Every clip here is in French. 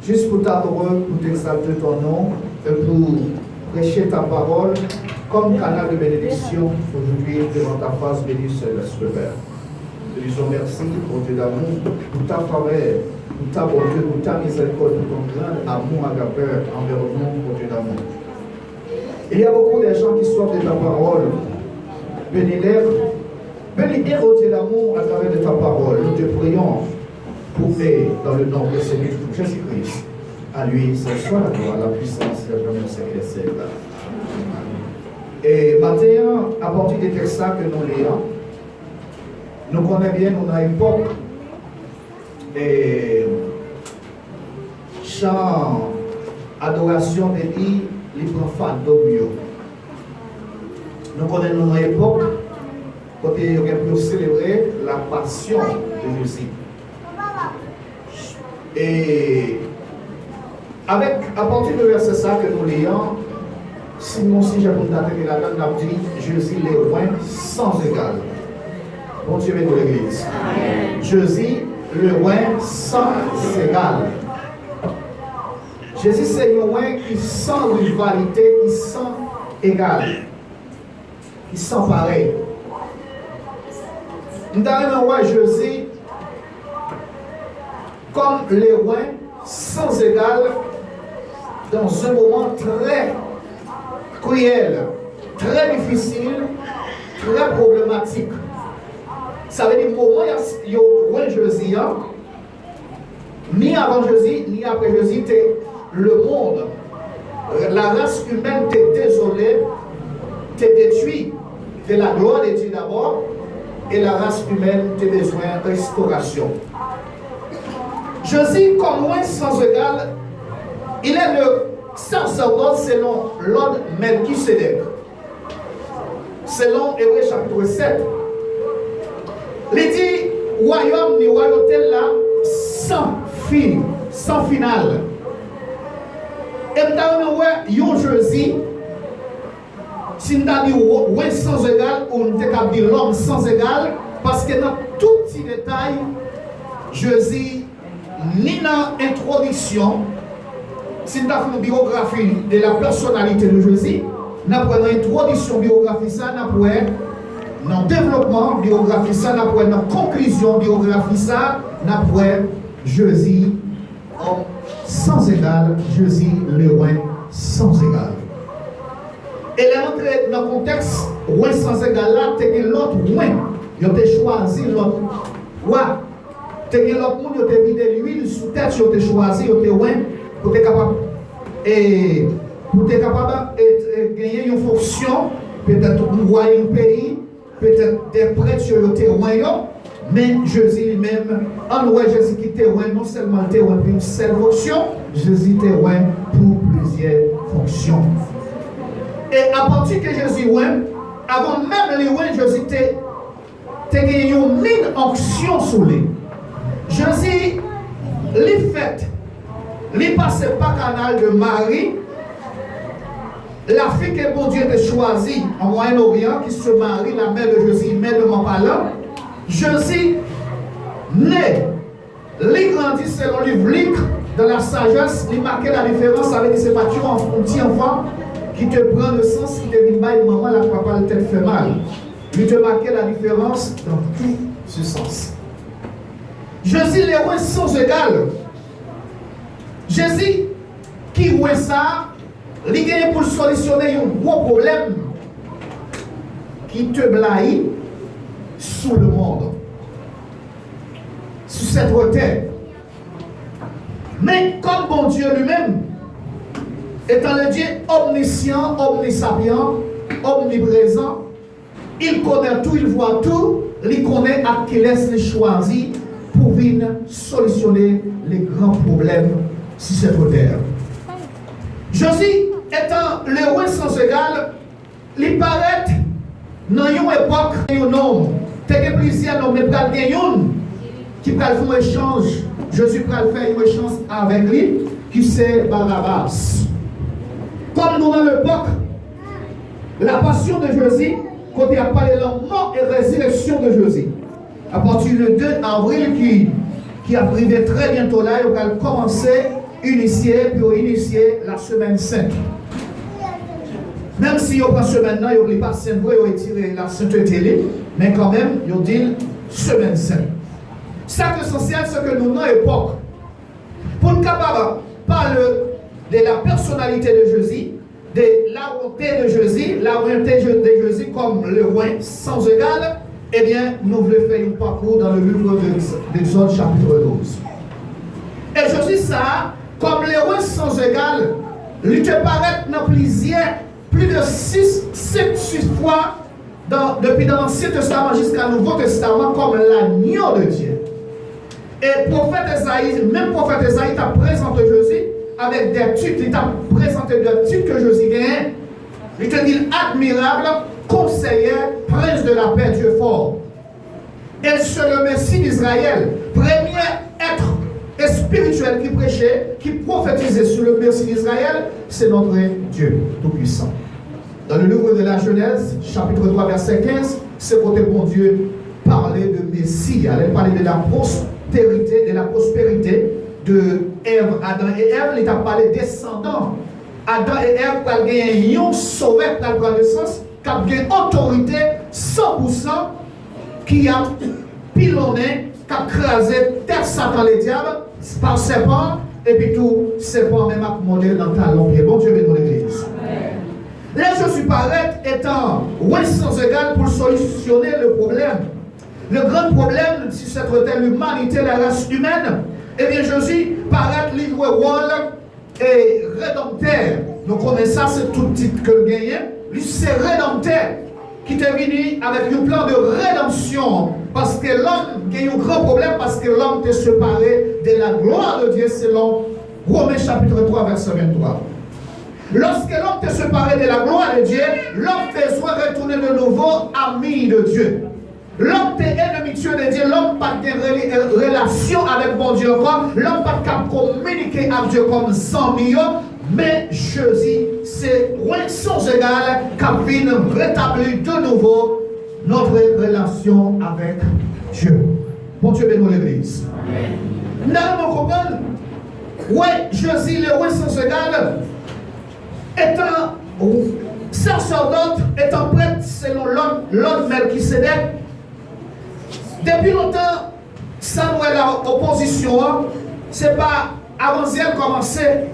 juste pour t'adorer, pour t'exalter ton nom, et pour prêcher ta parole comme canal de bénédiction aujourd'hui devant ta face, béni céleste, Père. Nous te disons merci, pour Dieu d'amour, pour ta faveur, pour ta bonté, pour ta miséricorde, pour ton grand amour agapé envers nous, pour Dieu d'amour. Il y a beaucoup de gens qui soifent de ta parole. Bénis-les. Bénis-les, oh Dieu d'amour, à travers de ta parole. Nous te prions pour eux, dans le nom de Seigneur Jésus-Christ. À lui, ce soit la gloire, la puissance, la jamais siècle. Et maintenant, à partir des textes que nous lisons, nous connaissons bien, nous avons une époque et chant, adoration de Dieu, les profanes d'Obio. Nous connaissons une époque quand on a pu célébrer la passion de Jésus. Et à partir du verset ça que nous lisons, sinon si j'ai pour dater la donne, on dit Jésus le roi sans égal. Bon Dieu bénit l'église. Jésus le roi sans égal. Jésus c'est un roi qui sans rivalité, qui sans égal, qui sans pareil. Nous avons un roi Jésus comme le roi sans égal dans un moment très cruel, très difficile, très problématique. Ça veut dire que moment il y a roi Jésus, ni avant Jésus, ni après Jésus, le monde, la race humaine t'est désolée, t'est détruite de la gloire de Dieu d'abord, et la race humaine t'est besoin de restauration. Jésus, comme loin sans égal, il est le sacerdoce selon l'ordre Melchisédek. Selon Hébreux chapitre 7. Il dit, royaume ni royauté là, sans fin, sans finale. Et dans le Jésus, si nous avons dit sans égal, ou nous avons dit l'homme sans égal, parce que dans tout petit détail, Jésus, ni dans l'introduction, si nous avons une biographie de la personnalité de Jésus, nous avons une introduction biographie, ça nous avons dans le développement biographie, ça nous avons dans la conclusion biographie, ça nous avons Jésus, homme sans égal, Jésus, le roi sans égal. Et là, dans le contexte, roi sans égal, là, c'est l'autre roi. Il a choisi l'autre roi. C'est l'autre monde, il a vidé l'huile sous tête, il a choisi, il a roi, pour être capable de gagner une fonction, peut-être un roi un pays, peut-être des prêtres, il a été roi. Mais Jésus lui-même, en roi Jésus qui était roi, non seulement était roi pour une seule fonction, Jésus était roi pour plusieurs fonctions. Et à partir que Jésus roi, avant même les rois, Jésus était gagné une mine onction sur lui. Jésus, les fêtes, les passait pas canal de Marie, la fille que bon Dieu a choisie en Moyen-Orient, qui se marie, la mère de Jésus, mère de mon parlant. Jésus, né, il grandit selon le livre dans la sagesse, il marquait la différence avec ces battus un petit enfant qui te prend le sens, qui te dit, maman, la papa, elle te fait mal. Il te marquait la différence dans tout ce sens. Jésus, les rois sans égal. Jésus, qui voit ça, il gagne pour solutionner un gros problème qui te blaye sous le monde, sous cette terre. Mais comme bon Dieu lui-même, étant le Dieu omniscient, omnisapient, omniprésent, il connaît tout, il voit tout, il connaît à qui laisse les choisir pour venir solutionner les grands problèmes sur cette terre. Jésus, étant le roi sans égal, il paraît dans une époque, un homme, il y a plusieurs hommes, mais il y a un qui peut faire un échange. Jésus peut faire un échange avec lui, qui c'est Barabbas. Comme nous dans l'époque, la passion de Jésus, quand il a parlé de la mort et résurrection de Jésus, à partir du 2 avril qui arrivait très bientôt là, il va commencer initié la semaine sainte. Même si on prend semaine, il n'y a pas sainte, il a tiré la sainteté, mais quand même, il dit semaine sainte. Ça qui est essentiel, c'est que nous, dans l'époque, pour nous capables de parler de la personnalité de Jésus, de la volonté de Jésus, la volonté de Jésus comme le roi sans égal, eh bien, nous voulons faire un parcours dans le livre d'Exode chapitre 12. Et Jésus, ça, comme le roi sans égal, lui te paraît dans plus de 6 fois depuis dans l'Ancien Testament jusqu'à Nouveau Testament comme l'agneau de Dieu. Et prophète Esaïe, même prophète Esaïe t'a présenté Jésus avec des titres, il t'a présenté des titres que Jésus gagne. Il te dit admirable, conseiller, prince de la paix, Dieu fort. Et c'est le Messie d'Israël, premier être spirituel qui prêchait, qui prophétisait sur le Messie d'Israël, c'est notre Dieu Tout-Puissant. Dans le livre de la Genèse, chapitre 3, verset 15, c'est côté bon Dieu parlait de Messie, elle parlait de la prospérité de Ève, Adam et Ève, il a parlé descendants. Adam et Ève, quand ils ont sauvé, quand ils prennent naissance, quand ils ont autorité 100% qui a pilonné, qui a crasé terre Satan les diables par serpent, et puis tout serpent même a modèle dans le talon pied. Bon Dieu bénisse l'église. Là, Jésus paraît étant ouais sans égal pour solutionner le problème. Le grand problème, si c'est l'humanité, la race humaine, eh bien Jésus paraît livre rôle et rédempteur. Donc comme ça, c'est tout le titre que le gagne. Lui, c'est rédempteur qui est venu avec un plan de rédemption. Parce que l'homme a eu un grand problème, parce que l'homme est séparé de la gloire de Dieu selon Romains chapitre 3, verset 23. Lorsque l'homme est séparé de la gloire de Dieu, l'homme fait soit retourner de nouveau ami de Dieu. L'homme est ennemi de Dieu, l'homme n'a pas de relation avec bon Dieu encore, l'homme n'a pas de communiquer avec Dieu comme 100 millions, mais Jésus, c'est loin sans égal, qui vient rétablir de nouveau notre relation avec Dieu. Bon Dieu bénisse l'église. Nous allons comprendre, oui, Jésus, le roi sans égal, étant sacerdote, étant prêtre selon l'ordre Melchisédek. Depuis longtemps, ça nous est la opposition. Ce n'est pas avant d'elle commencer.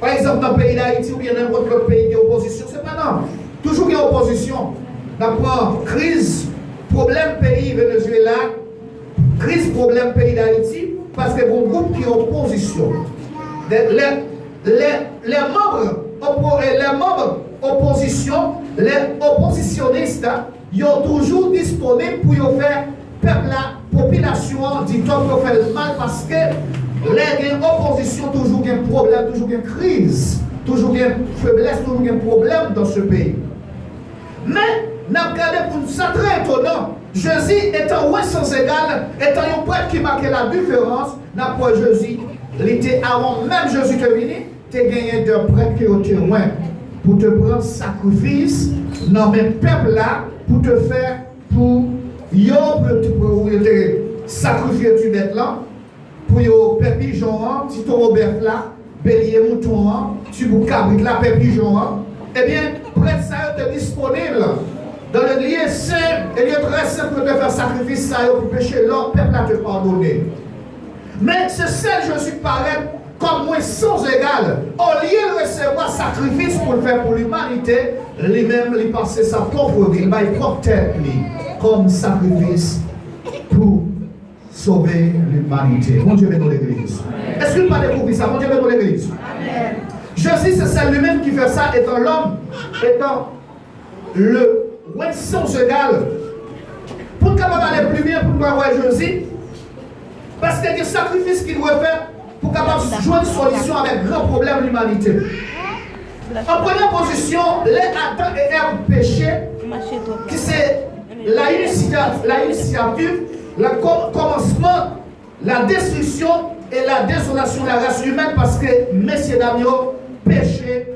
Par exemple, dans le pays d'Haïti ou bien dans n'importe quel pays d'opposition. Ce n'est pas non. Toujours il y a opposition. D'abord, crise, problème pays Venezuela, crise, problème pays d'Haïti, parce que bon groupe qui est opposition. Les membres opposition, les oppositionnistes, ils sont toujours disponibles pour faire peuple, la population, dit pour faire le mal parce que les oppositions toujours un problème, toujours une crise, toujours une faiblesse, toujours un problème dans ce pays. Mais, nous avons regardé pour nous, c'est très étonnant. Jésus étant ouais sans égal, étant un prêtre qui marquait la différence, n'a pas Jésus, il était avant même Jésus te venu, tu as gagné deux prêtres qui ont été loin pour te prendre sacrifice dans le même peuple là, pour te faire, pour te sacrifier tu bête là, pour te faire pigeon, tu taureau bête là, bélier mouton, tu bouc cabrit là, faire pigeon, eh bien, prêtre ça est disponible dans le lieu saint, et lieu très simple pour te faire sacrifice ça pour pécher l'autre peuple à te pardonner. Mais c'est ça Jésus paraît comme moi sans égal. Au lieu de recevoir sacrifice pour le faire pour l'humanité, lui-même, il passait sa propre vie, il va y porter comme sacrifice pour sauver l'humanité. Bon Dieu bénisse l'église. Est-ce qu'il parle pour ça? Bon Dieu bénisse l'église. Jésus, c'est ça lui-même qui fait ça, étant l'homme, étant le ouais sans égal. Pour capable aller plus bien, pour voir Jésus, parce qu'il y a des sacrifices qu'il doit faire pour capable jouer une solution avec grand problème de l'humanité. En première position, les Adam et Ève péché, qui c'est l'initiative, le commencement, la destruction et la désolation de la race humaine parce que messieurs dames ont péché,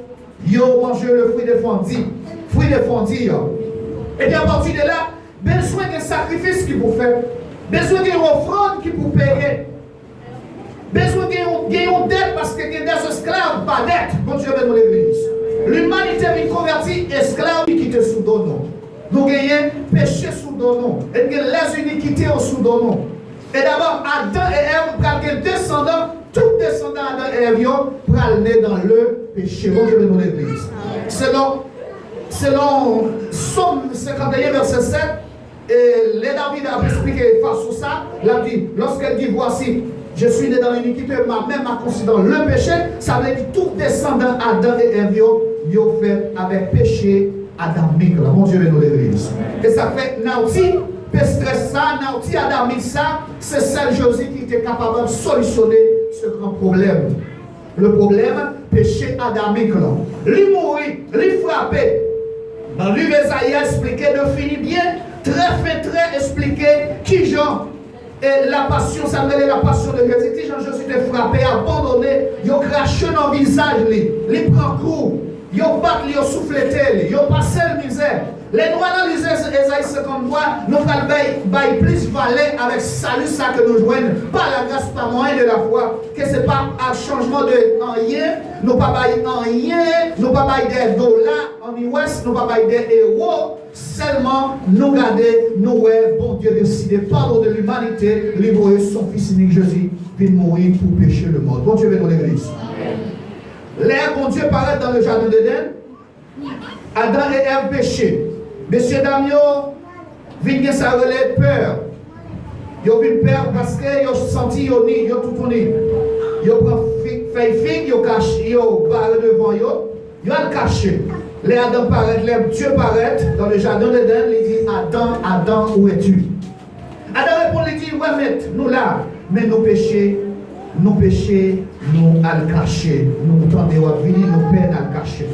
ils ont mangé le fruit de fondi. Et bien à partir de là, besoin de sacrifices qui vous faire, besoin d'une offrande qui vous payer. Besoin de une dette parce que des esclaves, pas dette. Bon Dieu, dans l'église. L'humanité est convertie, esclave qui était sous don. Nous gagnons péché sous don. Et les iniquités sous don. Et d'abord, Adam et Ève, pour les descendants, tout descendant Adam et Ève, pour aller dans le péché. Bon Dieu, dans l'église. Selon Somme 51, verset 7, et les David a expliqué face à ça, il a dit, lorsqu'elle dit, voici, je suis né dans l'iniquité, ma mère m'a conçu dans le péché, ça veut dire tout descendant Adam et Ève, ils ont fait avec péché adamique. Mon Dieu, dans l'église. Et ça fait, nauti, stress ça, nauti adamique ça, c'est celle Josie qui était capable de solutionner ce grand problème. Le problème, péché adamique. Lui mourir, lui frapper. Dans le livre d'Esaïe expliqué, défini bien, très expliqué qui Jean et la passion, ça me la passion de Jésus. Qui Jean Jésus était frappé, abandonné, il a craché dans le visage, il prend coup, il bat, il souffle, il passe la misère. Les noirs dans l'Esaïe 53, nous allons plus valer avec salut ça que nous joignons, par la grâce, par moyen de la foi, que ce n'est pas un changement de rien, nous pas bailler en rien, nous pas bailler des dollars en US, nous pas bailler des euros, seulement nous garder, nous bon Dieu décidé, pardon de l'humanité, libérer son fils unique Jésus, vient mourir pour pécher le monde. Bon Dieu veut dans l'église. L'air, bon Dieu paraît dans le jardin d'Éden, Adam et Ève péché. Monsieur Damio, vient ça relève peur. Ils ont eu peur parce qu'ils ont senti qu'ils ont tout tourné. Ils ont fait figue, ils ont caché, ils ont barré devant eux, ils ont caché. Les Adam paraît, les Dieu paraît dans le jardin d'Éden, il dit Adam, où es-tu? Adam répond, il dit, ouais, maître, nous là, mais nos péchés, nous à le cacher. Nous tendons à venir, nous peine à le cacher.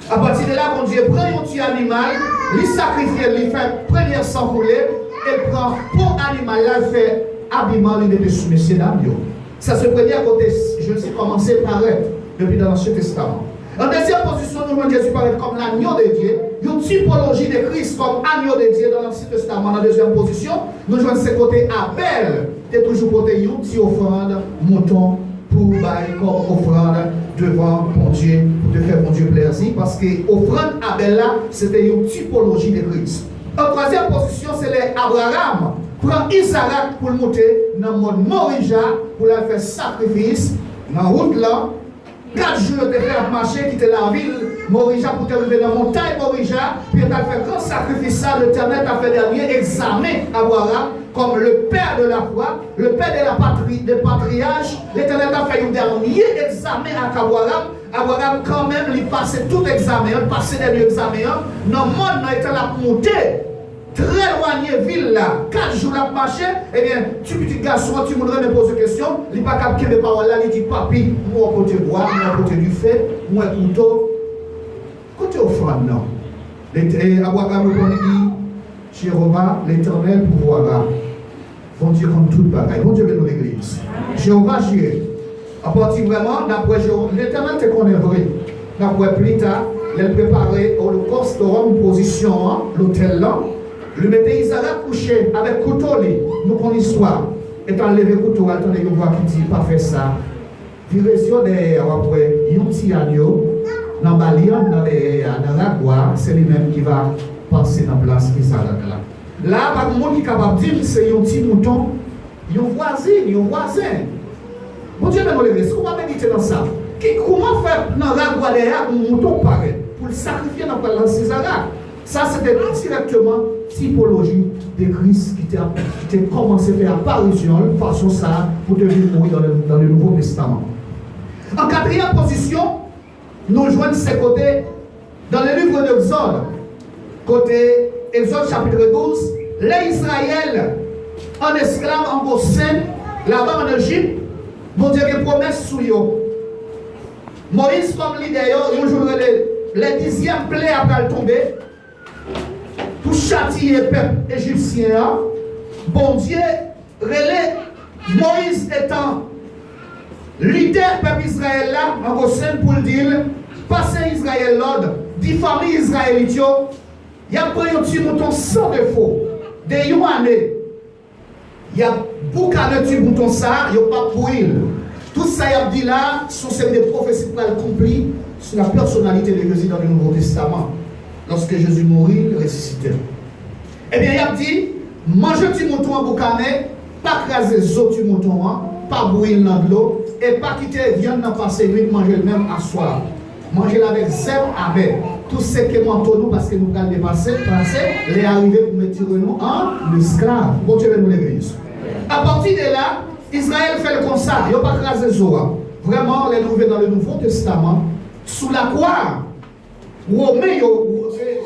À partir de là, mon Dieu prend un petit animal, il sacrifie, il fait première sang couler, et prend pour animal, il fait habillement, il est soumis, c'est d'agneau. Ça se prenait à côté, je sais commencer par paraître depuis dans l'Ancien Testament. En deuxième position, nous voyons Jésus paraître comme l'agneau de Dieu, une typologie de Christ comme agneau de Dieu dans l'Ancien Testament. En deuxième position, nous voyons ce côté Abel, qui est toujours côté une petite offrande, mouton, pour bailler comme offrande devant mon Dieu, pour te faire mon Dieu plaisir, parce que l'offrande Abel là, c'était une typologie de Christ. En troisième position, c'est les Abraham. Prend Isaac pour le monter dans le monde Morija, pour la faire sacrifice, dans la route là. 4 jours de faire marcher, quitter la ville Morija pour te lever dans la montagne Morija, puis tu as fait grand sacrifice, l'Éternel t'a fait dernier examen Abraham comme le père de la foi, le père de la patrie, de patriarche. L'Éternel t'a fait un dernier examen à Abraham. Abraham quand même, il passait tout examen, il passait dernier examen. Dans le monde, il était là pour monter. Très éloigné ville là, 4 jours là pour marcher, eh bien, tu petit garçon, tu voudrais me poser une question, il n'est pas capable de parole là, il dit papi, moi côté bois, moi côté du fait, moi couteau, côté offrande non. Abraham me dit, Jéhovah, l'Éternel pouvoira, bon Dieu comme toute bagaille, bon Dieu dans l'église. Jéhovah Jireh, à partir vraiment, d'après Jéhovah, l'Éternel te connaît vrai, d'après plus tard, il préparait l'Holocauste, une position, l'hôtel là. Le mettait Isaac couché avec couteau, nous connaissons l'histoire. Étant levé couteau, attendez, vous voyez qui dit, pas faire ça. Direction derrière, après, il y a un petit agneau, dans Balian, dans la gloire, c'est lui-même qui va passer dans la place Isaac là. Là, pas de monde qui est capable de dire, c'est un petit mouton, il y a un voisin. Bon Dieu, mais l'église, comment méditer dans ça? Comment faire dans la gloire derrière un mouton pareil pour le sacrifier dans la place Isaac? Ça, c'était directement typologie de Christ qui était commencé à faire apparition de façon ça pour devenir mourir dans le Nouveau Testament. En quatrième position, nous joignons ces côtés dans le livre d'Exode. Côté Exode chapitre 12, les Israël en esclave en Goshen, là-bas en Égypte, bon Dieu a une promesse sur eux. Moïse comme leader, il joue les 10e plaie après le tomber. Pour châtier le peuple égyptien, bon Dieu, relais Moïse étant leader peuple Israël là, en Goshen pour le dire, passez Israël l'ordre, 10 familles israélites, il y a pris un petit mouton sans défaut, de une année, il y a boucan de bouton ça, il n'y a pas brûle. Tout ça, il a dit là, sont des prophéties pour accomplir sur la personnalité de Jésus dans le Nouveau Testament. Lorsque Jésus mourit, il ressuscité. Eh bien, il a dit, mangez du mouton en boucanet, pas craser les os du mouton, pas brûler dans l'eau, et pas quitter viande dans passer nuit, manger le même à soir. Manger avec zèbre avec. Tout ce qui est manteau nous, parce que nous allons dépasser, les arriver pour mettre nous en esclave. Bon Dieu, nous l'église. À partir de là, Israël fait le constat, il n'y a pas craser les os. Vraiment, les nouvelles dans le Nouveau Testament, sous la croix, Romains,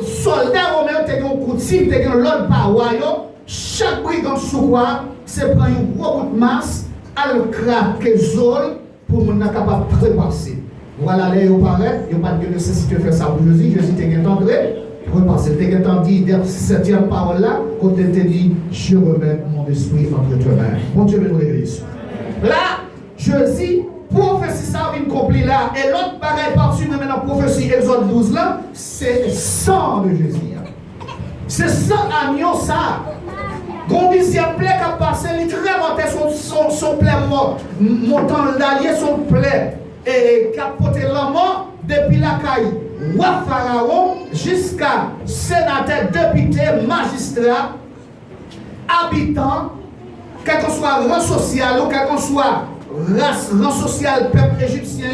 soldats romains, ils ont coutume, ils ont l'ordre par royaume. Chaque brigand sous quoi, c'est prendre un gros bout de masse, à le craquer zone pour nous être capable de repasser. Voilà, là, il paraît, il n'y a pas de nécessité de faire ça pour Jésus. Jésus était entré, repasser. Il était dit, dans cette parole-là, quand il était dit, je remets mon esprit entre tes mains. Bon Dieu, bénis l'église. Là, Jésus, prophétie ça vient accomplir là, et l'autre pareil par-dessus, mais maintenant, prophétie Exode 12 là, c'est sang de Jésus. C'est sang agneau ça. Quand il y a plein qui a passé, il très monté son plein mort, montant l'allié son plein, et qui a porté la mort depuis la caille. Roi Pharaon jusqu'à sénateur, député, magistrat, habitant, quel que soit rang social ou quel que soit race, rang social, peuple égyptien,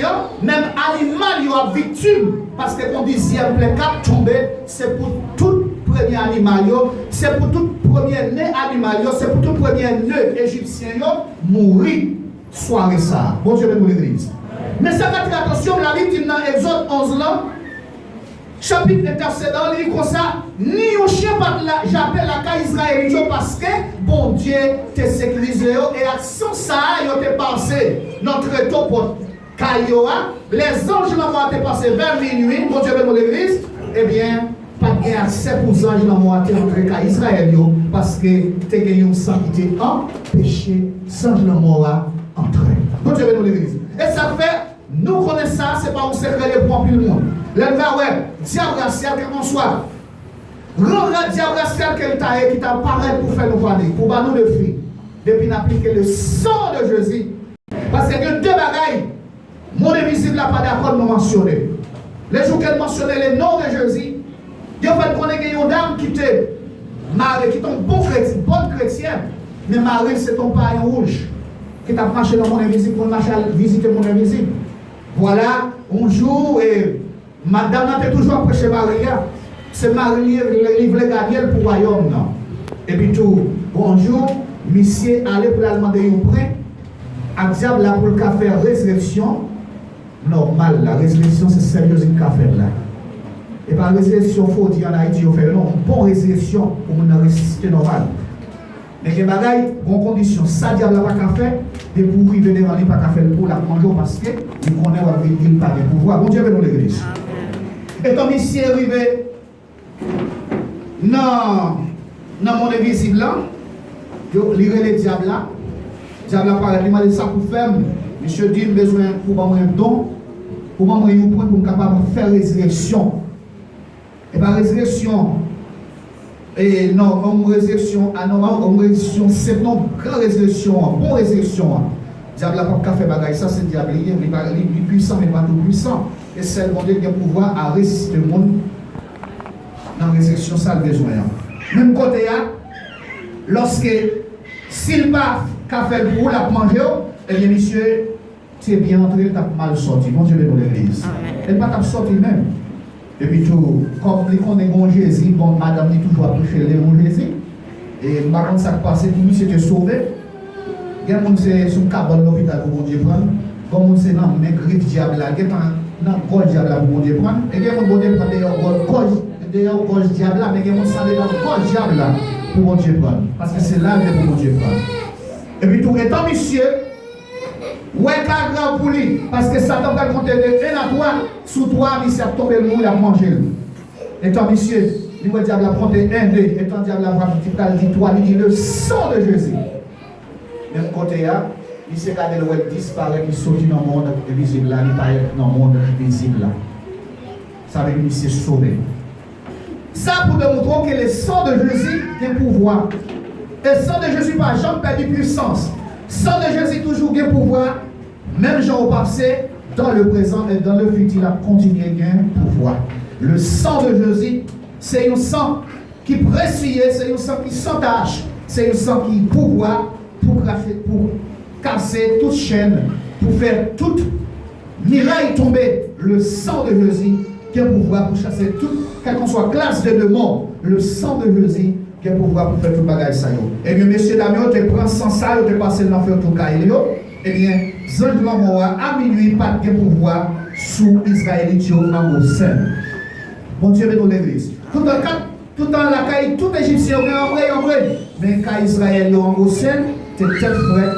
même animal, il y a victime. Parce que quand dixième plein cap tombé, c'est pour tout premier animal, c'est pour tout premier né animal, c'est pour tout premier nœud égyptien, mourir soirée ça. Bon Dieu, bénis l'église. Mais ça va faire attention, la Bible dit dans Exode 11 là, chapitre intercédent, il dit comme ça, ni au chien pas de la, j'appelle la cas israélite parce que bon Dieu te sécurisé et action ça, il te passé notre taux pour Kayoa, les anges l'ont été passé vers minuit, bon Dieu bénis l'église, eh bien, pas de accès pour les anges l'ont été entré à Israël parce que tu as gagné une santé en péché, sans l'ont entré. Bon Dieu bénis l'église. Et ça fait, nous connaissons ça, ce n'est pas un secret pour tout le monde. L'éleveur, ouais, diable racial, quel qu'on soit. Le diable racial qui t'a parlé pour faire nous parler, pour nous le faire. Depuis d'appliquer le sang de Jésus. Parce qu'il y a deux bagailles. Mon invisible n'a pas d'accord de nous mentionner. Les jours qu'elle mentionnait le nom de Jésus, il y a fait qu'on ait une dame qui t'est mariée, qui est une bonne chrétienne, mais Marie, c'est ton païen rouge. Qui t'a marché dans mon invisible pour marcher à visiter mon invisible. Voilà, un jour, et madame n'a toujours prêché Maria. C'est Marie qui voulait gagner pour le royaume. Non? Et puis tout, bonjour, monsieur allait pour la demander un prêt. À diable là pour le faire résurrection. Normal, la résurrection c'est sérieux qu'il a fait là. Et par résurrection, il faut dire en Haïti, il fait une bonne résurrection pour nous ressusciter normal. Mais les bagailles, bonne condition, ça diable n'a pas qu'à faire, et pour arriver devant lui, pas qu'à faire pour la manger parce qu'il connaît qu'il n'a pas de pouvoir. Bon Dieu, dans l'église. Et comme ici est arrivé dans mon invisible là, il lire les diables là, le diable a parlé, il m'a dit ça pour faire, monsieur dit, besoin pour m'envoyer un don, pour m'envoyer un point pour capable de faire résurrection. Et par résurrection, et non, en résurrection, c'est non, grande résurrection, bonne résurrection. Diable n'a pas fait bagaille, ça c'est diable, il est puissant, mais pas tout puissant. Et c'est le monde qui a le pouvoir à résister le monde dans la résurrection, ça le besoin. Même côté, lorsque s'il n'a pas fait le bout, la manger, eh bien, monsieur, tu es bien entré, tu as mal sorti. Bon Dieu, dans l'église. Elle n'a pas sorti même. Et puis tout, comme on est bon Jésus, bon, madame dit toujours à toucher les bons Jésus. Et par contre, ça passé, pour lui, c'était sauvé. Il y a des gens qui sont sur le cabot de l'hôpital pour bon Dieu prendre. Comme on sait, dans le griffe diable là, il y a dans le gorge diable là pour bon Dieu prendre. Et il y a des gens qui prendre d'ailleurs gorge diable là, mais il y a des gens qui dans le gorge diable là pour bon Dieu prendre. Parce que c'est là pour bon Dieu prendre. Et puis tout, étant monsieur, ouais, car pour lui, parce que Satan va compter de 1 à 3, sous 3, il s'est tombé le monde, il a mangé. Étant monsieur, il va diable a prendre 1, 2, étant diable a dit 3, il dit le sang de Jésus. Même côté là, il s'est gardé le web disparaît, il sortit dans le monde visible là, il paraît dans le monde visible là. Ça veut dire qu'il s'est sauvé. Ça pour démontrer que le sang de Jésus a un pouvoir. Et sang de Jésus pas jamais perdu puissance. Sang de Jésus toujours gain pouvoir. Même gens au passé, dans le présent et dans le futur, il a continué gain pouvoir. Le sang de Jésus, c'est un sang qui précieuse, c'est un sang qui s'entache, c'est un sang qui pouvoir pour casser toute chaîne, pour faire toute miraille tomber. Le sang de Jésus qui a pouvoir pour chasser toute, quelle qu'on soit classe de démons, le sang de Jésus qui a pouvoir pour faire tout bagage ça. Eh bien, messieurs, dames, tu prends sans ça, tu passes l'enfer tout caillou. Eh bien, Zanj Lamoa, à minuit, pas de pouvoir sous Israélite en au sein. Bon Dieu, mais nous l'église. Tout en la caille, tout Égyptien, en vrai. Mais quand Israël en au sein, c'est tel frère,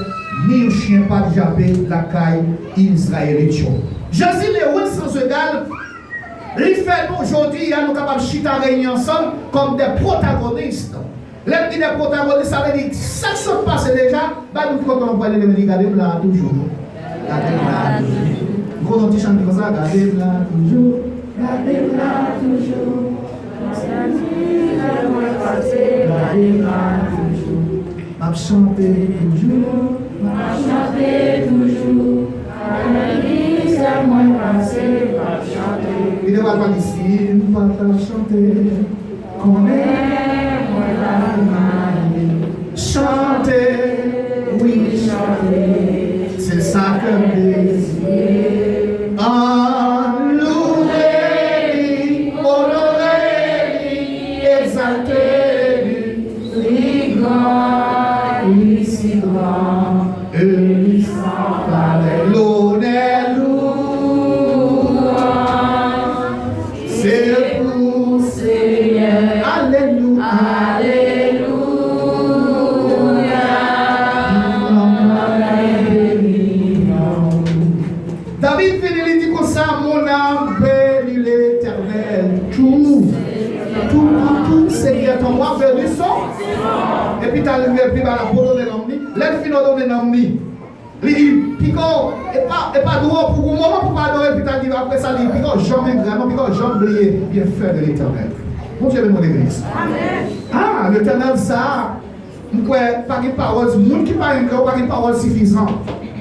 ni un chien pas de japper la caille Israélite. Jésus, les routes sans égal, il fait nous aujourd'hui, nous sommes capables de chiter réunion ensemble comme des protagonistes. L'un qui est protagoniste, ça veut dire que ça se passe déjà, nous quand on parle de gardez là toujours. Gardez là toujours. Quand on dit chanter comme ça, gardez là toujours. Gardez là toujours. Gardez là toujours. M'a chanter toujours. M'a chanter toujours. L'église à moi passer, m'a chanter. Il ne va pas ici, il ne va pas chanter. Qu'on est. Chanter, oui, chanter, c'est ça que désir. Louer, honorer, exalter, lui grand, lui si grand, lui sans parler. L'honneur, c'est pour Seigneur. Alléluia. David finit, il dit comme ça, mon âme bénit l'Éternel. Tout, c'est qui est en moi, faire du son. Et puis, tu as levé la polo de l'homme. L'aide finale de l'homme. Il dit, Pico, et pas droit pour un moment pour pas adorer, puis tu as dit, après ça, il dit, Pico, jamais grand, Pico, jamais briller, bien faire de l'Éternel. Bon Dieu, mon église. Amen. Ah, l'Éternel, ça, pas de parole, le monde qui parle encore, pas de parole suffisante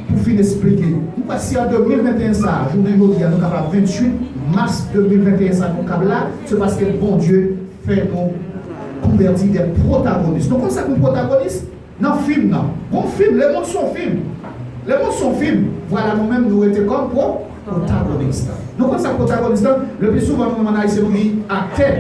pour finir d'expliquer. Si en 2021, ça, journée aujourd'hui, nous avons 28 mars 2021, ça, nous avons là, c'est parce que bon Dieu fait nous convertir des protagonistes. Donc, on sait que protagonistes, dans le film, non. Bon film, les mondes sont films. Les mondes sont films. Voilà, nous-mêmes, nous étions comme protagonistes. Donc, on sait que protagonistes, le plus souvent, nous demandons ici, nous disons acteur.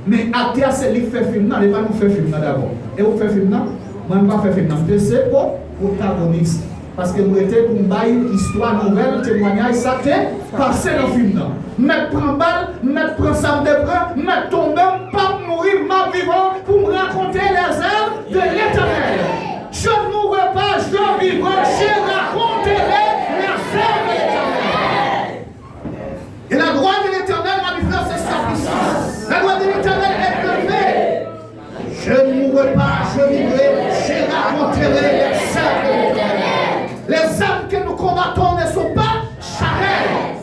Mais acteur, c'est lui qui fait film, non, il ne va pas nous faire film d'abord. Et vous faites film, non? Moi, je ne vais pas faire film, non. C'est pour protagonistes. Parce que nous étions pour une histoire nouvelle, témoignage, ça fait passer dans le film. Mettre prendre balle, mettre prendre ça de bras, mettre tomber, pas mourir, ma vivant, pour me raconter les œuvres de l'Éternel. Je ne mourrai pas, je vivrai, je raconterai les œuvres de l'Éternel. Et la droite de l'Éternel manifeste sa puissance. La droite de l'Éternel est levée. Je ne mourrai pas, je vivrai, je raconterai les œuvres de l'Éternel. Les âmes que nous combattons ne sont pas charnelles.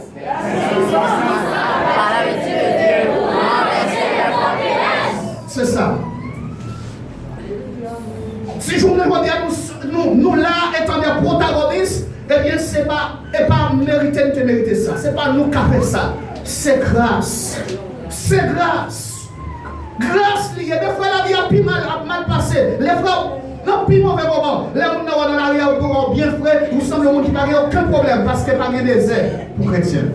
C'est ça. Si je vous dis, nous là, étant des protagonistes, eh bien, c'est pas mériter ça. C'est pas nous qui avons fait ça. C'est grâce. C'est grâce. Grâce liée. Des fois, la vie a mal passé. Les frères. Non, plus mauvais moment. Les gens dans l'arrière pour bien frais, nous sommes le monde qui n'a aucun problème parce qu'il n'y a pas de désert pour chrétiens.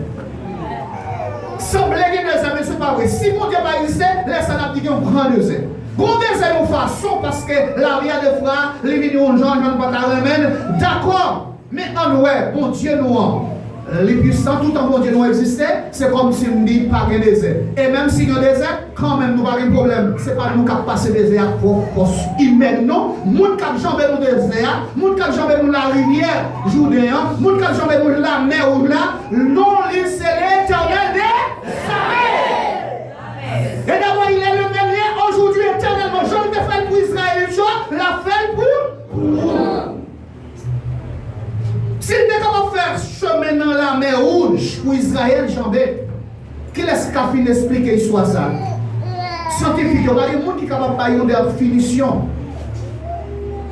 Semblait qu'il y a des désert, mais ce n'est pas vrai. Si mon Dieu va exister, laissez la dire qu'il y a un grand désert. Grand désert de façon parce que l'arrière des frères, les millions de gens ne vont pas t'arrêter. D'accord, mais en ouais, mon Dieu nous les puissants, tout en bon Dieu nous existait, c'est comme si on dit pas de désert. Et même si nous désert, quand même nous pas de problème. Ce n'est pas nous qui avons passé des désert pour humain, non. Nous qui avons jamais nous désert, nous qui avons jamais nous la rivière Jourdain, nous qui avons jamais nous la mer ou là, non, c'est l'Éternel des armées. Et d'abord, il est le même lien aujourd'hui éternellement. Je ne l'ai fait pour Israël, je l'ai fait pour nous. S'il n'est pas faire chemin dans la mer rouge pour Israël, Jambé, qu'il est-ce qu'a fini d'expliquer soit ça? scientifique, il y a des gens qui sont capables de faire une définition.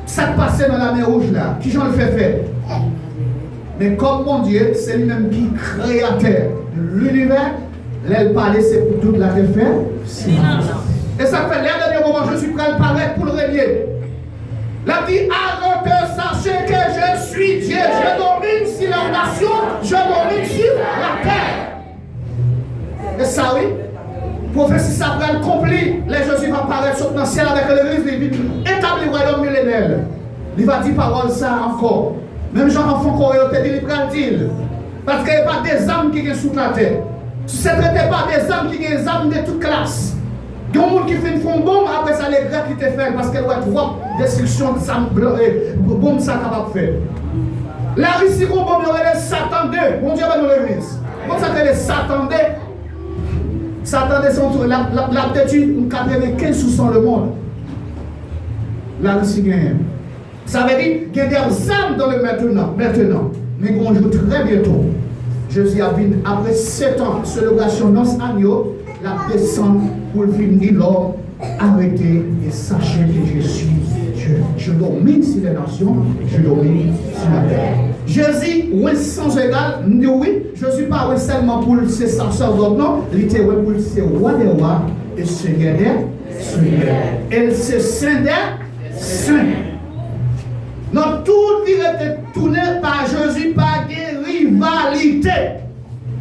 Ça passe dans la mer rouge là, qui j'en le fait faire. Mais comme mon Dieu, c'est lui-même qui est créateur de l'univers, l'aile parler, c'est pour toute la terre faire. Et ça fait les derniers moments, je suis prêt à paraître pour le régner. La vie arrête, sachez que je suis Dieu, je domine sur la nation, je domine sur la terre. Et ça, oui, prophétie ça va accomplir. Les Jésus va apparaître dans le ciel avec l'église, il va établir le royaume millénaire. Il va dire parole ça encore. Même Jean-Enfant Corée, il dit, il va dire. Parce qu'il n'y a pas des âmes qui sont sous la terre. Ce n'était pas des âmes qui sont des âmes de toute classe. Il y a des gens qui font une bombe, après ça, les Grecs qui te font parce qu'elle doit être trop destruction de âmes bombe ça capable de faire. La Russie, qu'on bombe, il y aurait les Satan 2. Mon Dieu va nous l'église. Comment ça fait les Satan 2? Satan 2, la détruit 95% le monde. La Russie gagne. Ça veut dire qu'il y a des âmes dans le maintenant. Mais qu'on joue très bientôt. Jésus a vu après 7 ans, célébration dans agneau, la descente pour finir l'homme, arrêtez et sachez que je suis Dieu. Je domine sur les nations, je domine sur la terre. Jésus, oui, sans égal, oui, je ne suis pas oui seulement pour ses sacerdotes, non, il était oui pour ses rois des rois et seigneur des seigneurs. Et c'est saint des saints. Notre toute vie était tournée par Jésus, par des rivalités.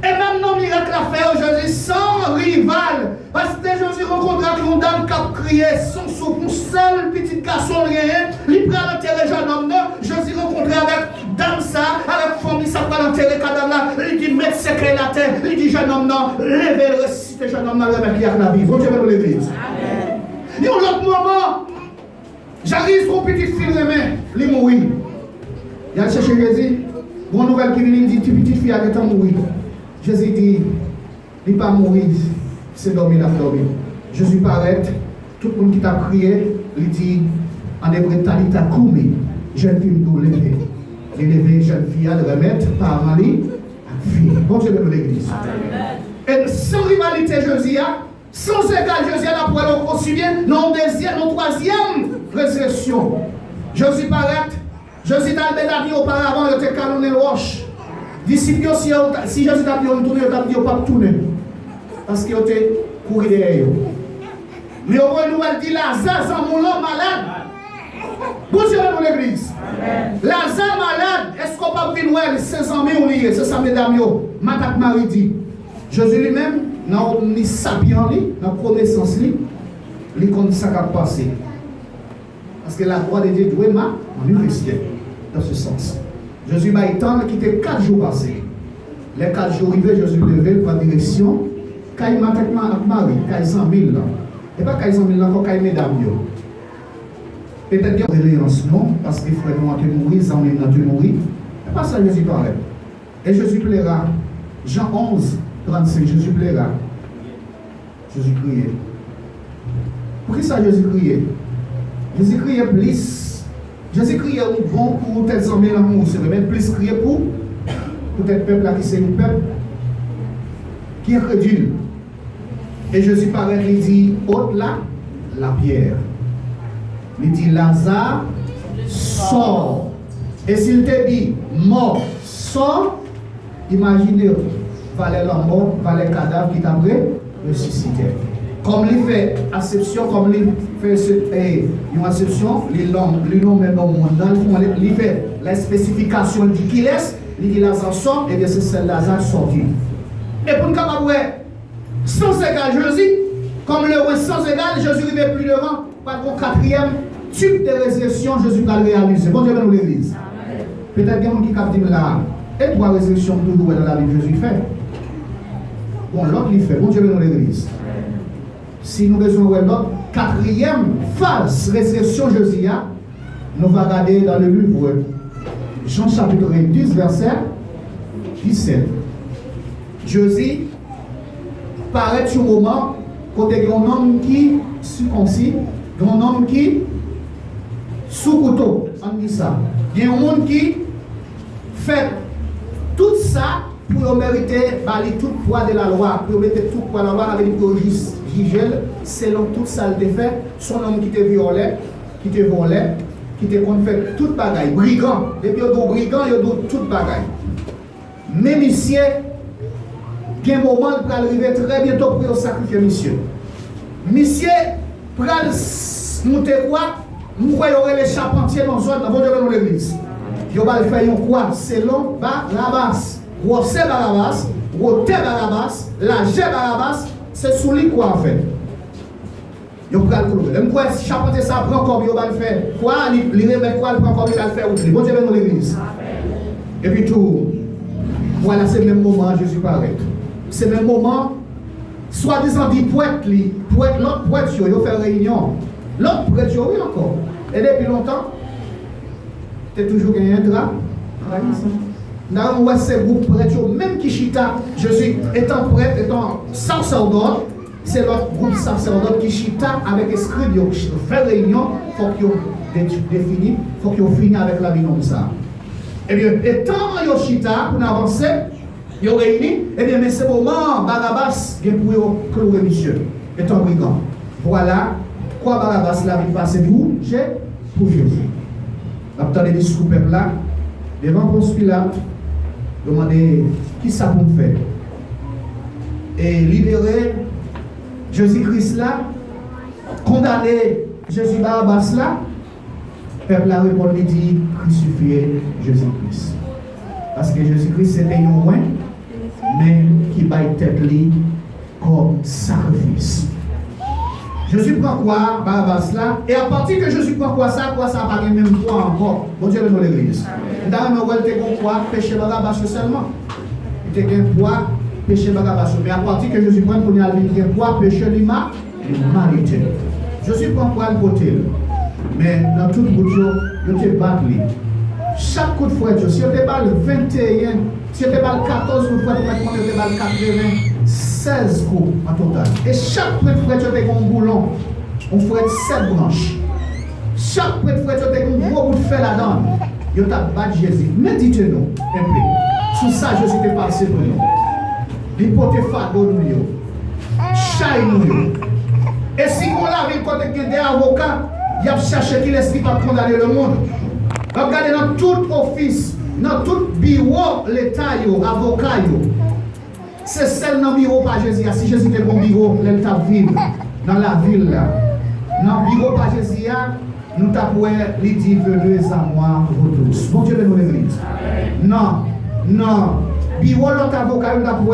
Et même nos miracles à faire Jésus sans rival. Parce que Jésus rencontre une dame qui a crié son souffle, un seul petit garçon rien. Il prend l'enterrer jeune homme. Jésus rencontre avec dame ça, avec famille, ça prend l'enterrer cadavre là. Il dit mettre secret la terre. Il dit jeune homme non, levez le réciter jeune homme là, avec qui a la vie. Bon Dieu dans l'église. Il y a un autre moment. J'arrive pour petite fille de main, il mourit. Il a cherché Jésus. Bonne nouvelle qui vient, il dit, tu petite fille a été mourir. Jésus dit, il n'est pas mourir, c'est dormir, il a dormi. Jésus paraît, tout le monde qui t'a prié, il dit, en hébreu, Talita Koumi, jeune fille nous lever. L'élever, jeune fille à le remettre par Marie, fille. Bon Dieu de l'église. Et sans rivalité, Jésus a, sans égal, Jésus a la parole aussi bien, non deuxième, non troisième résurrection. Jésus paraît, Jésus t'a dit auparavant, il était calonné roche. Disciples, si Jésus t'a dit on tourne, il t'a dit on pas tourner. Parce qu'il était couru derrière. Mais au moins, nous, elle dit Lazare, c'est mon homme malade. Bonjour dans l'église. Lazare malade, est-ce qu'on peut venir 16 ans, mais c'est ça, mesdames, Madame Marie dit. Jésus lui-même, dans le sapien, dans la connaissance, il connaît ça qui a passé. Parce que la gloire de Dieu doit manifester dans ce sens. Jésus m'a étendu qui était 4 jours passés. Les 4 jours arrivés, Jésus levé par direction. Quand il m'a tellement avec Marie, quand il 100 000 là. Et pas quand il 100 000 là, quand il mesdames. Peut-être qu'il y a une reliance, non, parce qu'il faut mourir, 100 000 là, tu mourir. Et pas ça, Jésus parlait. Et Jésus plaira. Jean 11, 35, Jésus plaira. Jésus criait. Pour qui ça, Jésus criait? Jésus criait plus. Jésus criait bon pour tel 100 000 amours, c'est même plus crier pour tel peuple là qui c'est un peuple qui est crédule. Et Jésus paraît, il dit, ôte là la pierre. Il dit, Lazare, sort. Et s'il te dit, mort, sort, imaginez, valait la mort, valait le cadavre qui t'a ressuscité. Comme il fait acception, comme il fait une acception, il nomme un nom mondial, il fait la spécification du qui laisse, il dit Lazare sort, et bien c'est celle Lazare sorti. Et pour nous capable sans égal Jésus, comme le roi sans égal, Jésus n'est plus devant, par le quatrième type de résurrection, Jésus va le réaliser. Bon Dieu dans l'église. Peut-être qu'il y a des gens qui captent là, et trois résurrections toujours dans la Bible, Jésus fait. Bon, l'autre il fait, bon Dieu dans l'église. Si nous besoin de l'autre quatrième phase résurrection Jésus, nous allons regarder dans le livre Jean chapitre 10, verset 17. Jésus paraît sur un moment côté un homme qui circoncis, un homme qui sous couteau, on dit ça. Il y a un monde qui fait tout ça pour mériter tout poids de la loi, pour mettre tout poids de la loi avec le jugel selon tout ça le fait, son homme qui te violait, qui te volait, qui te fait toute bagaille, brigand, depuis au brigand, il y a toute bagaille. Mais monsieur, il y a un moment pour arriver très bientôt pour sacrifier monsieur. Monsieur, pour monter quoi? Nous voyons les charpentiers dans l'église. Il va faire une croix selon Barabas. Rossé Barabas, Roté Barabas, la G Barabas, c'est sous lui quoi en fait. Il va le couler. Même quoi, si charpentier ça prend comme il va le faire. Quoi, il remet quoi, il prend comme il va le faire. Bon Dieu, dans l'église. Et puis tout. Voilà, c'est le même moment, Jésus paraît. C'est le même moment, soi-disant dit poète, l'autre poète, il va faire réunion. L'autre poète, oui encore. Et depuis longtemps, tu as toujours gagné un drap. Dans ces groupes prêtres, même qui chita, Jésus étant prêtre, étant sacerdote, c'est l'autre groupe sacerdote qui chita avec esprit, il fait réunion, il faut qu'ils définissent, il faut qu'ils finissent avec la vie comme ça. Eh bien, étant Yoshita, pour avancer, ils ont réuni, eh bien, mais c'est le moment, Barabas, il pour clouer monsieur, étant brigand. Voilà, quoi Barabas l'a vie passée pour Jésus. Après les discours peuple là, devant Ponce Pilate, demander qui ça pour faire. Et libérer Jésus-Christ là, condamner Jésus Barabas là, le peuple a répondu et dit crucifier Jésus-Christ. Parce que Jésus-Christ c'était un loin, mais qui baille tête li comme sacrifice. Jésus prend quoi, Barabas là, et à partir que Jésus prend quoi ça va pas même poids encore. Bon Dieu dans l'église. Dans le monde, tu as quoi, péché Barabas seulement. Tu as un poids, péché Barabas. Mais à partir que Jésus prend pour y aller, tu as un poids, péché l'humanité. Jésus prend quoi le côté. Mais dans tout le monde, il te bat. Chaque coup de fouet, si tu te bat le 21, si tu te bat le 14 coups de fouet, tu te bat le 96 coups en total. Et chaque coup de fouet, tu as un boulon, on fouette 7 branches. Chaque coup de fouet, tu as un gros bout de fer là-dedans. Tu as battu Jésus. Méditez-nous un peu. Sous ça, Jésus te passé pour nous. Il peut te faire nous. Chaille nous. Et si on a vu quand il y a des avocats, il a cherché qui l'esprit pour condamner le monde. Regardez dans tout office, dans tout bureau, l'État, avocat, c'est celle dans le bureau par Jésus. Si Jésus était bon bureau, l'État vivre dans la ville. Dans le bureau par Jésus, nous t'avons dit venez à moi, vous tous. Bon Dieu, nous l'église. Non. Bureau, l'autre avocat, nous t'avons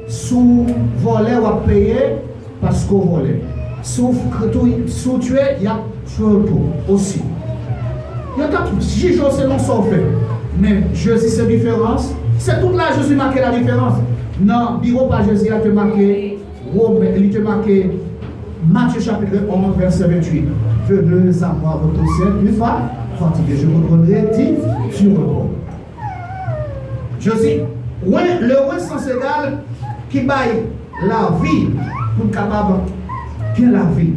sous voler ou payer parce qu'on volait. Sous tuer, il y a tout aussi. Il y a tout. Juge selon son fait. Mais Jésus, c'est différence. C'est toute là, Jésus marqué la différence. Non, bureau par Jésus, il te marqué Matthieu chapitre 11, verset 28. Venez à moi, votre ciel, une fois fatigué, je vous donnerai 10 sur repos. Jésus, le roi sans égal qui baille la vie pour capable de la vie.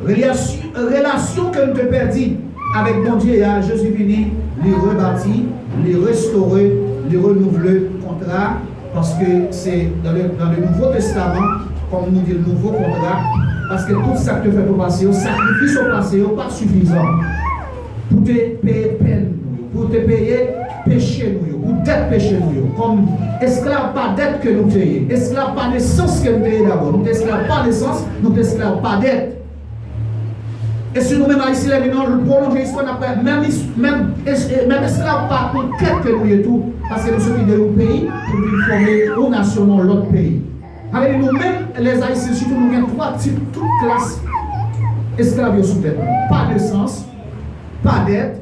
Relation que nous te perdis avec mon Dieu, Jésus venu les rebâtir, les restaurer, les renouveler contrat, parce que c'est dans le Nouveau Testament, comme nous dit le nouveau contrat, parce que tout ça que tu fais pour passer, au sacrifice au passé, n'est pas suffisant pour te payer peine, pour te payer péché, pour dette péché, comme esclave pas dette que nous payons, esclave pas naissance que nous payons d'abord, nous esclave pas naissance, nous esclave pas dette. Et si nous-mêmes ici, nous prolongeons l'histoire après, même esclave pas pour quête que nous et tout, parce que nous sommes de nos pays pour nous former aux nations dans l'autre pays. Alors nous-mêmes, les Haïtiens, surtout nous avons 3 types, toutes classes esclaves sous tête. Pas naissance, pas dette,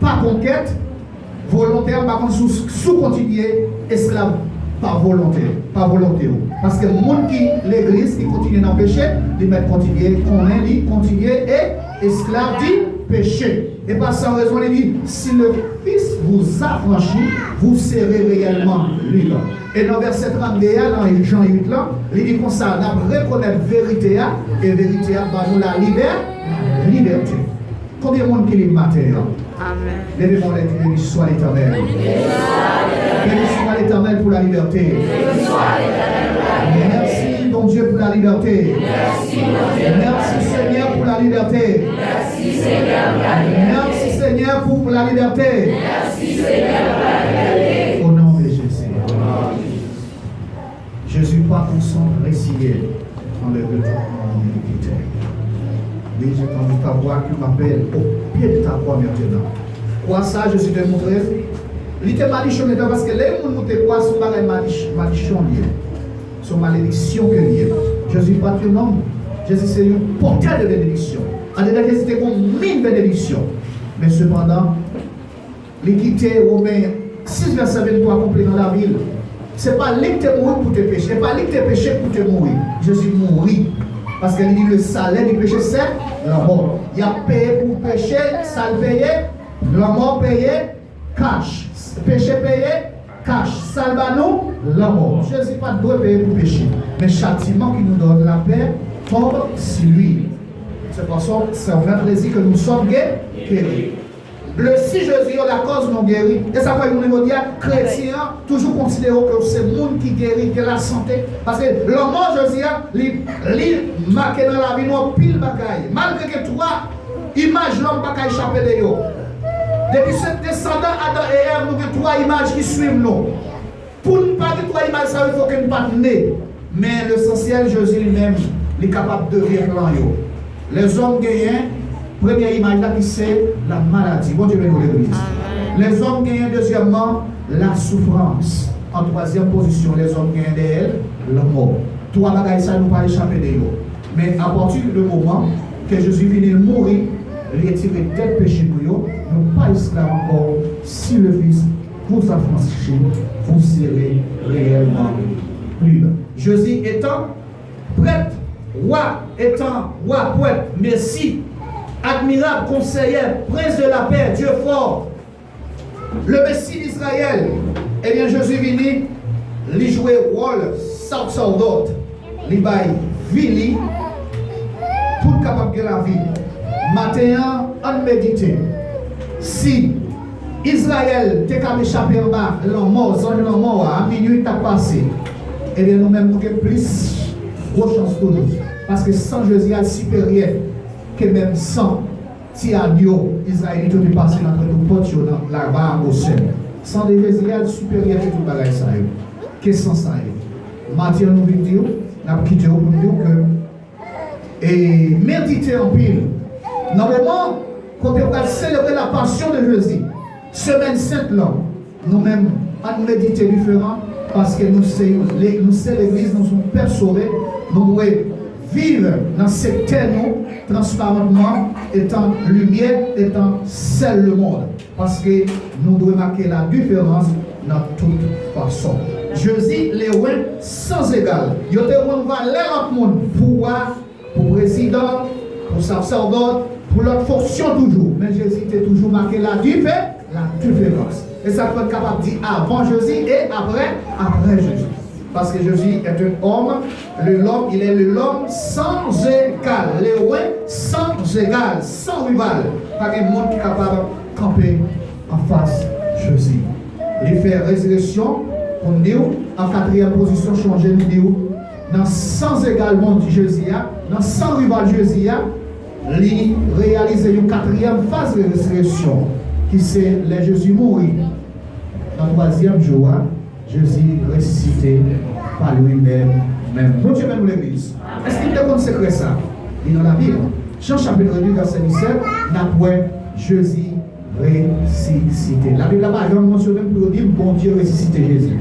pas conquête, volontaire, par contre, sous-continuer, esclave, pas volontaire. Parce que le monde qui, l'église, qui continue dans le péché, ils mettent continuer, continuer et esclave dit péché. Et par sans raison, il dit, si le Fils vous affranchit, vous serez réellement libre. Et dans verset 32, dans Jean 8, là, il dit comme ça, on reconnaître vérité, et vérité va nous la liberté. Combien de monde qui est matin? Amen. Levez-moi les béni soit l'Éternel. Béni soit l'Éternel l'Éternel pour la liberté. Merci, mon Dieu, pour la liberté. Merci, Seigneur, pour la liberté. Merci, Seigneur, pour la liberté. Au nom de Jésus. Jésus, pas qu'on s'en réciller dans le retardement de l'iniquité. Oui, j'ai entendu ta voix qui m'appelle au pied de ta croix maintenant. Quoi ça, je suis te montrer. Il était malichon parce que les gens qui croient sont pas malichon liés. Sont malédiction que liés. Jésus pas ton nom. Jésus c'est un porteur de bénédiction. En dedans, Jésus était comme mille bénédictions. Mais cependant, l'équité Romains 6, verset 23 accompli dans la ville. Ce n'est pas lui qui est mort pour te pécher. Ce n'est pas lui qui est péché pour te mourir. Jésus mourit. Parce qu'il dit le salaire du péché, c'est la mort. Il a payé pour pécher, ça le payé. La mort payé, cash. Péché payé, cash. Salvano, la mort. Jésus n'a pas de payer pour pécher. Mais châtiment qui nous donne la paix tombe sur lui. C'est pour ça que c'est un vrai plaisir que nous sommes guéris. Le si Jésus la cause non guérie, et ça fait une dire chrétien, toujours considéré que c'est le monde qui guérit, qui a la santé. Parce que l'homme Jésus, il marqué dans la vie, nous pile bagaille. Malgré que toi, image l'homme pas échapper de yo. Depuis ce descendant Adam et Ève, nous avons trois images qui suivent nous. Pour ne pas dire trois images, ça il faut qu'il ne pas né. Mais l'essentiel, Jésus lui-même, il est capable de vivre plan yo. Les hommes gagnent. Première image là qui c'est la maladie. Bon Dieu bénisse l'église. Les hommes gagnent deuxièmement la souffrance. En troisième position, les hommes gagnent d'elle la mort. Trois bagages ça nous pas échapper de eux. Mais à partir du moment que Jésus vient mourir, retirer tel péché pour nous, nous pas esclaves encore. Si le Fils vous affranchit, vous serez réellement libre. Jésus étant prêtre, roi étant roi, poète, merci. Admirable conseiller, prince de la paix, Dieu fort, le Messie d'Israël. Eh bien, Jésus vini, il jouait rôle sacerdote, il baille vie pour capable de la vie. Matin, on médite. Si Israël t'es capable d'échapper en bas, l'homme à minuit t'a passé. Eh bien, nous-mêmes, nous avons plus grosse chance pour nous. Parce que sans Jésus, il est supérieur. Que même sans si agneau Israélite est passé dans notre pote dans la barre au sein. Sans des Jésus supérieur que tout bagage ça. Qu'est-ce que ça est? Matthieu nous dit dire, n'a quitté pour nous dire que et méditer en pile. Dans le moment quand on va célébrer la passion de Jésus, semaine sainte là, nous-mêmes à méditer différent parce que nous c'est l'église, nous sommes persuadés, nous pouvons vivre dans cette terre, nous, transparentement, étant lumière, étant seul le monde. Parce que nous devons marquer la différence dans toute façon. Jésus, les rois sans égal. Il y a des rois qui valent le monde pour président, pour sacerdote, pour leur fonction toujours. Mais Jésus était toujours marqué la différence. Et ça peut être capable de dire avant Jésus et après Jésus. Parce que Jésus est un homme, l'homme, il est l'homme sans égal, le roi sans égal, sans rival. Pas un monde qui est capable de camper en face de Jésus. Il fait résurrection, on dit, en quatrième position, changer, nous dit, dans sans égal monde Jésus, dans sans rival Jésus, il réalise une quatrième phase de résurrection, qui c'est le Jésus mourir. Dans le troisième jour, Jésus ressuscité par lui-même. Bon Dieu même l'église. Est-ce qu'il te compte secret ça? Il est dans la Bible. Jean chapitre 2, verset 17, n'a point Jésus ressuscité. La Bible n'a pas mentionné pour dire bon Dieu ressuscité Jésus.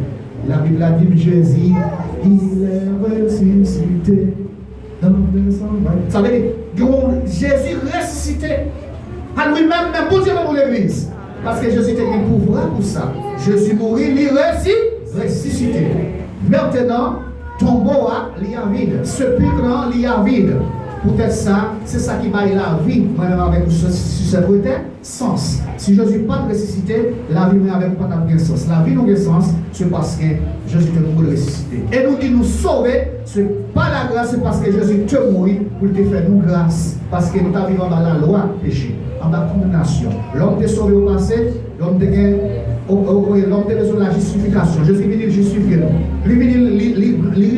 La Bible a dit Jésus, il est ressuscité. Ça veut dire Jésus ressuscité à lui-même, mais bon Dieu même l'église. Parce que Jésus était un pouvoir pour ça. Jésus mourit, il ressuscité. Maintenant, tombeau il y a vide. Sépulcre il y a vide. Peut-être ça, c'est ça qui baille la vie, même avec cette sens. Si Jésus n'est pas ressuscité, la vie avec pas de sens. La vie n'a pas de sens, c'est parce que Jésus te mourit ressuscité. Et nous qui nous sauver, ce n'est pas la grâce, c'est parce que Jésus te mourit pour te faire nous grâce. Parce que nous vivons dans la loi péché, en la condamnation. L'homme t'est sauvé au passé, l'homme t'est besoin de la justification. Jésus vient de justifier nous. Il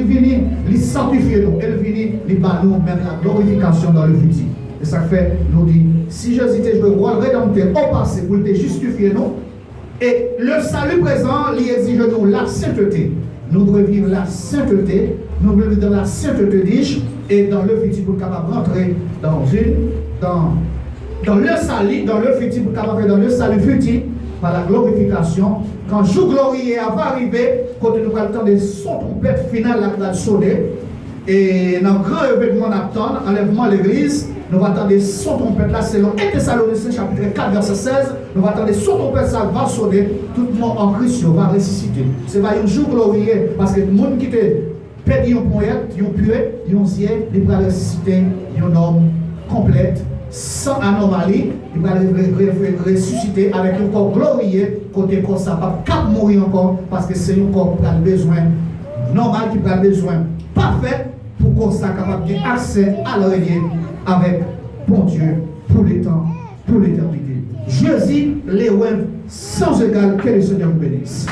vient les sanctifier nous. Il vient les nous même la glorification dans le futur. Et ça fait, nous dit, si Jésus était le roi rédempteur au passé pour te justifier nous, et le salut présent, il exige de nous la sainteté. Nous devons vivre la sainteté, nous devons vivre dans la sainteté d'Iche, et dans le futur pour capable rentrer dans le salut, dans le futur pour capable dans le salut futur, par la glorification. Quand jour glorieux va arriver, quand nous avons le temps de son trompette finale la sonner, et dans le grand événement d'attendre, enlèvement à l'église, nous allons attendre son trompette là, selon 1 Thessaloniciens chapitre 4 verset 16, nous allons attendre son trompette ça va sonner, tout le monde en Christ va ressusciter. C'est un jour glorieux, parce que le monde qui te perdu un poète, un puet, un ciel, il va ressusciter un homme complet, sans anomalie, il va ressusciter avec un corps glorieux, côté corps ça va pas mourir encore, parce que c'est un corps qui a besoin normal, qui a besoin parfait, pour qu'on soit capable d'avoir accès à l'oreiller avec bon Dieu pour les temps, pour l'éternité. Jésus les sans égal, que le Seigneur vous bénisse.